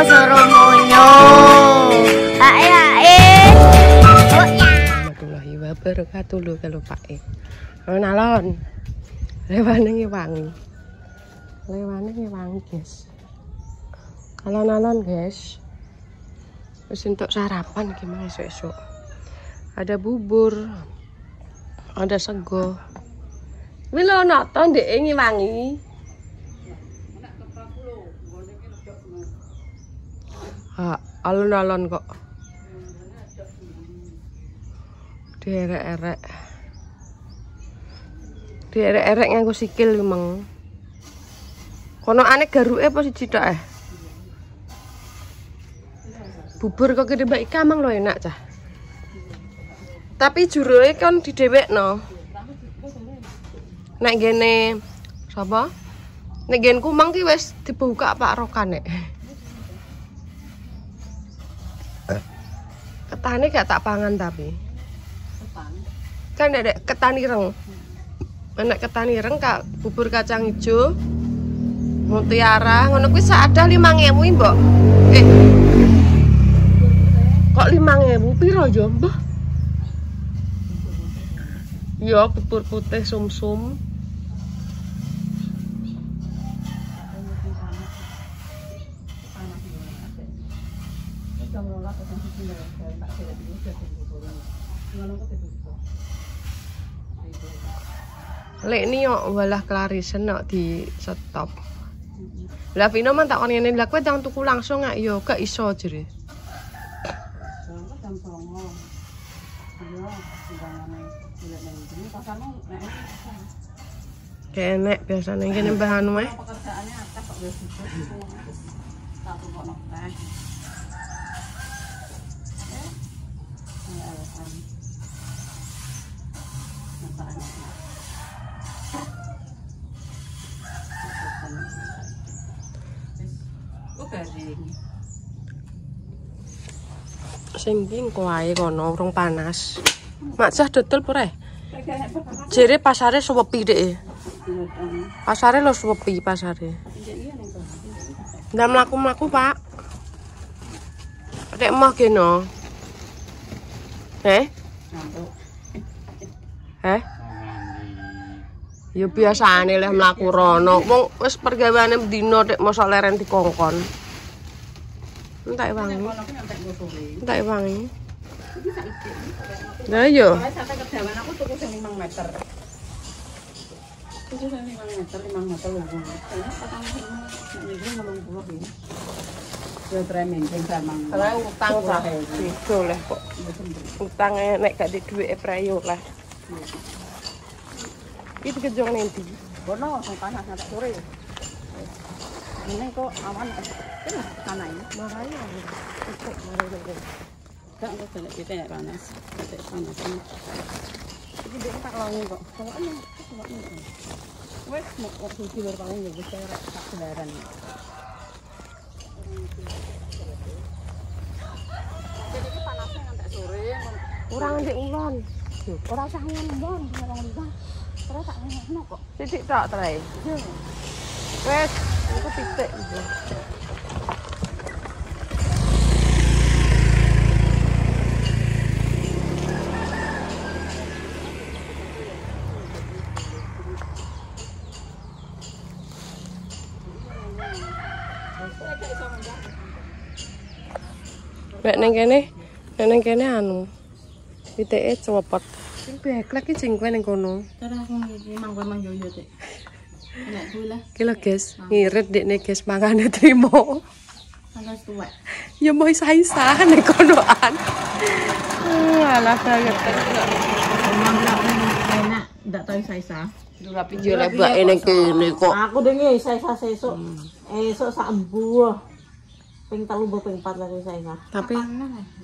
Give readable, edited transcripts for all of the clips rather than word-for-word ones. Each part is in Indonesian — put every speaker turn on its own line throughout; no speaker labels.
Soromonyo. Ae.
Warahmatullahi wabarakatuh lho kalau Pak E. Nalon. Lewane wangi. Guys. Kalau nalon guys. Wis untuk sarapan gimana esuk-esuk. Ada bubur. Ada sego. Kuwi lho ana to ndek wangi. Alon-alon kok. Derek-erek. Derek-erek nganggo sikil memang. Kono ane garuke apa siji tok Bubur kok gede mbak Ika mang lo enak cah. Tapi jurue kan didhewekno. Nek gene sapa? Nek gen kumang ki wis dibuka Pak Rokan nek. Ketane gak tak pangan tapi. Kan ada ketan ireng. Enak ketan ireng kak bubur kacang hijau. Mutiara ngono kuwi sak ada 5.000 mbok. Kok 5.000 piro yo, Mbah? Ya bubur putih sumsum. Lek ni yo walah Clarisen nok di stop. Lah Vino man tak ngene lha kowe ndang tuku langsung gak yo gak iso jere. Kenek biasane kene bahan wae.
Pekerjaannya akeh kok wis tak tukokno teh.
Sing engko ae kono urung panas. Mak cah dodol pura. Jere pasare suwepi dek. Pasare lo suwepi pasare. Ndak mlaku-mlaku, Pak. Dek mah kene. Ya biasane leh mlaku rono. Wong wis pergaweane dina nek mosok leren dikongkon. Entek wangi. Entek wangi. Lah yo.
Sampai kedawan aku tuku sing 5 meter. Tuku sing 5 meter lungguh. Kayaknya patang iki ngomong iki. Yo tremen sing samang.
Kalau utang cah itu leh kok. Utang nek gak di duwike prayo lah. Itu kejong nanti.
Bono sing panas nanti sore. Ini kok aman. Panas ini.
Makanya ikut mari.
Gak kok kena kita nek panas. Nek panas. Iki dia tak wangi kok. Soalnya wes mau waktu di luar paling ya wis rek tak sebaran. Jadi iki panasnya ngantek sore.
Kurang ndek ulon.
Ora usah ngembon, ora ngembon. Ora tak ngono kok.
Titik tok trae. Wes, itu titik. Nek kene anu. Pitike copot. Sing beklek iki sing kowe ning kono.
Cara aku iki mang yo Dik. Nek kuwi lah.
Ki lho, guys, ngirit dekne guys mangane trimo.
Panas tuwek.
Ya mau isa-isa ning konoan. Alah banget.
Mang enak, ndak tau isa-isa.
Tapi yo lebake ning kene kok.
Aku denge isa-isa sesuk. Esuk sak embuh. Ping 3 ping 4 lagi isa-isa.
Tapi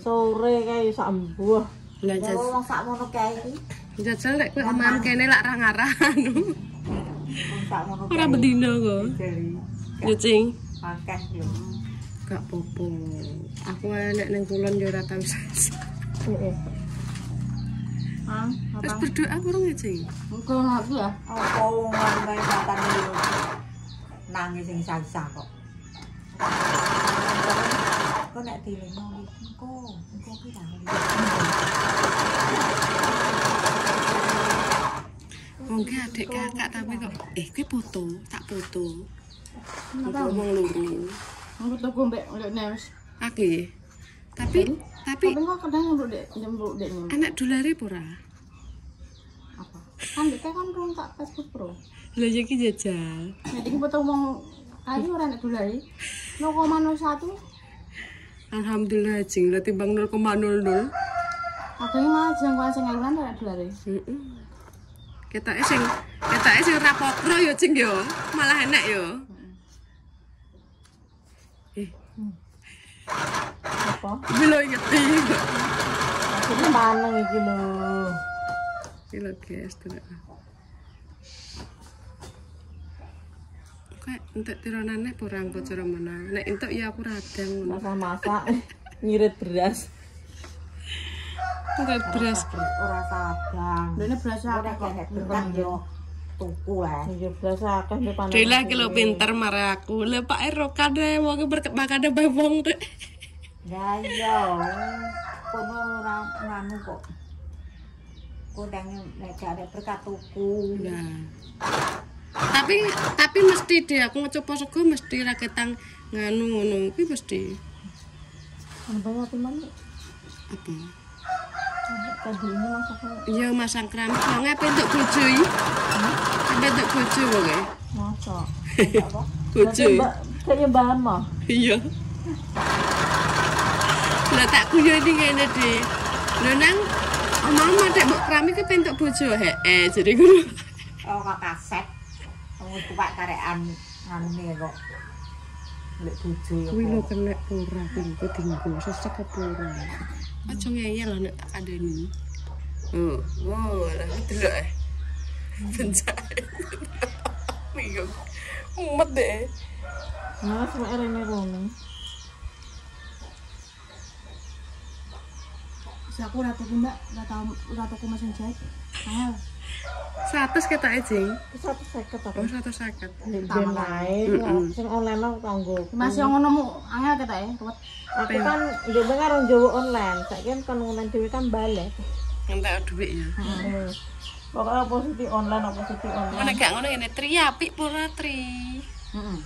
sore kae sak embuh.
Lah
wong sak mono kae iki.
jajal nek kowe omaham kene lak ra ngarah anu.
Sak mono
Ora bedino kok. Nyucing.
Akeh yo.
Gak popo. Aku nek ning kulon yo ora tau sas.
Heeh.
Terus berdoa kurang nyucing.
Engko aku ya. Apa wong ngene matan yo. Nangis sing sisa kok.
Có lại thì lấy nhau đi cô cứ đảo đi.
Mungkin adik kakak tapi kok kuwi foto, tak foto. Foto wong loro.
Aku tuh gombek udah nes.
Oke. Tapi
kok kadang nyempluk dek nih.
anak dolare ora?
Apa? Kan dek kan rong tak Facebook Pro.
Lah iki jajal.
Nek iki foto wong kayu ora nek dolare. 0,01.
Alhamdulillah jing lah timbang 0,00.
Kadang malah jangkauan sing eluan ora dolare.
Heeh. Ketake sing ra pokro ya jing ya. Malah enak ya.
Apa?
Bilo ngerti.
Maksudnya paneng iki lho.
Iki lho guys, tenan. Kayak entek tironane porang bocor menang. Nek entuk ya aku radang ngono.
Masak-masak ngirit beras.
Enggak beras.
Ora sadang.
Dene beras
Ora
akeh
kene berkah yo tuku lah.
Iya beras akeh nek paneng.
Dela ki lho pinter marah aku. Lah Pak Ero kade wong berkebakane bae wong rek.
Ya iya. Kono ora nganu kok. Kodang nek gak berkah tuku.
Nah. Tapi mesti deh aku ngecoba sego mesti ra ketang nganu ngono kuwi mesti.
Sampai ati mana?
Apa?
Tadi ini masaknya
Iya masang keramik wong pentuk bojo iki. Pentuk bojo wong e.
masak.
Bojo.
Kayaknya bahan mah.
Iya. Lah tak guyu iki ngene Dik. Lho nang omahmu nek mbok keramik ke pentuk bojo heeh jadi ngono.
Oh kok kaset. Wong tuwak karekan anune kok. Lek bojo ya.
Kuwi lho kena ora kuwi dinggo sesek apa ora. Aja ngeyel nek tak kandhani. Oh, wow, lah delok e. Pencet. Minggu. Mumet deh.
Nah, sama rene rono. Aku ora tuku Mbak, ora tuku mesin jahit. Mahal.
100 ketok jing.
150
Oh, 150.
Ben lae, sing online kanggo.
Masih ngono mu angel ketoke, ruwet.
Aku kan ndek karo njowo online, saiki kan online dhewe kan balik.
Entek dhuwit ya.
Pokoknya posisi online.
Nek gak ngono ngene tri apik pura tri.
Heeh.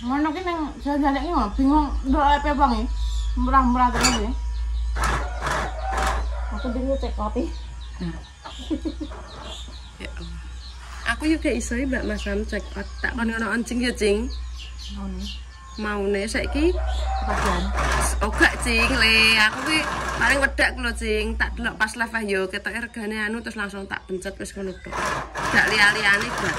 Ngono ki nang jalan iki bingung ndelok EP bang ya. Murah-murah terus ya. Aku bingung cek kopi.
Ya Allah. Aku juga iso Mbak Mas Sam check out. Tak kon ngono anjing ya, Cing.
Ngono.
Maune saiki
Kepastian.
oh gak Cing le aku ki paling wedak lho Cing tak delok pas live yo ketoke regane anu terus langsung tak pencet wis ngono tok. Gak liya-liyane gak.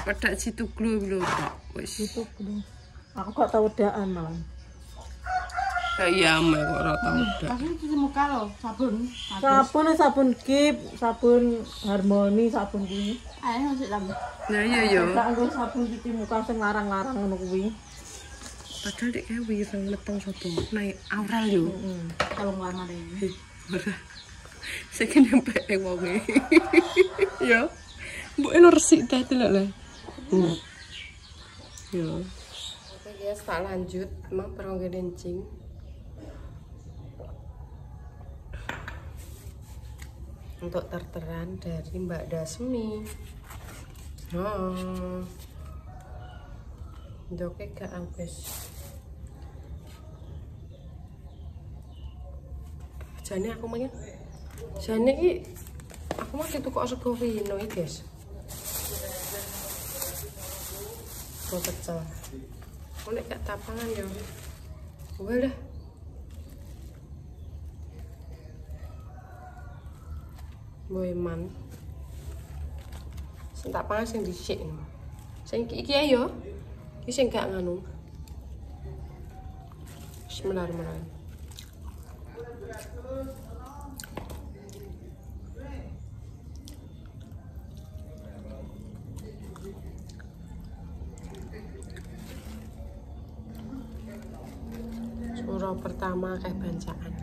Wedak situ glu lho tok wis.
Itu belum. Aku gak tau daan malah.
Iya mek kok ora tau dak.
Pasti cuci muka lo, sabun Kip, sabun Harmoni, sabun kuwi. Ayo masuk lagi.
Nah iya yo.
Tak nggo sabun cuci muka sing larang-larang ngono kuwi.
Padahal dek kae wireng meteng sapa naik aural yo.
Kalau ngelamar ini.
Ora. Sing nempel wonge. Yo. Mbok elo resik ta delok le. Yo. Oke guys, tak lanjut. Emang perongge dencing. Untuk terteran dari Mbak Dasmi. Oh. Ndoke gak habis. Jane aku main. Jane iki aku mau tuku sego vino iki, guys. Kok pecel. Aku nek gak tapangan yo. Walah. Boeman. Sing tak pangan sing dhisik. Sing iki ayo. Iki sing gak nganu. Bismillahirrahmanirrahim. Surah pertama kayak bancaan.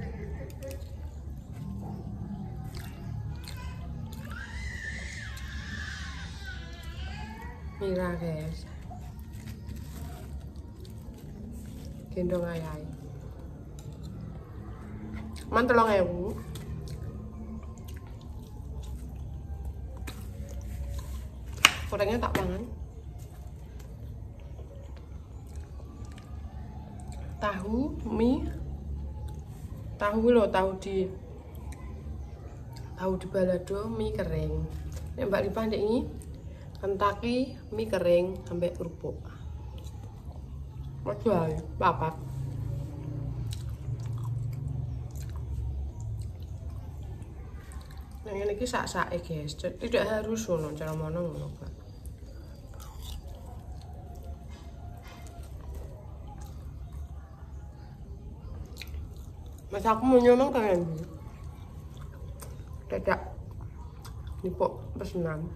Mira guys. gendong ayai. Man 3.000. Gorengnya tak mangan. Tahu, mie. Tahu loh, tahu di balado, mie kering. Nek Mbak Lipa ndek iki Kentucky mie kering sampai kerupuk. Jual papat. Nah, ini sak-sake guys. Tidak harus ngono, cara mono ngono, Pak. Mas aku mau nyomong kalian. Dadak nipok pesenan.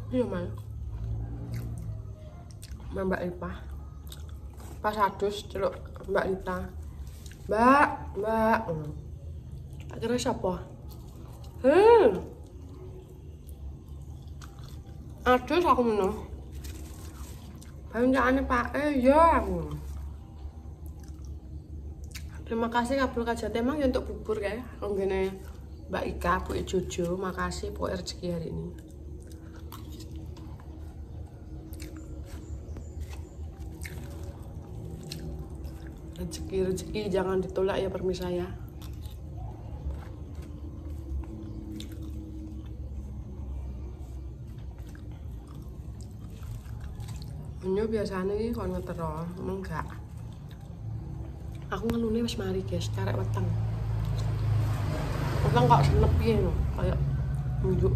Iya mal, Mbak Lipa pas adus celuk Mbak Lita, Mbak, akhirnya siapa? Adus aku menang, banyakannya Pak, ya. Terima kasih kabul kajat emang ya untuk bubur ya, gini Mbak Ika, Bu Jojo, makasih pokoknya rezeki hari ini. Rezeki jangan ditolak ya permis saya. Menyo biasanya ini kalau ngetero, enggak. Aku ngelune wis mari guys, karek weteng. Weteng kok senep piye lho, kayak nunjuk.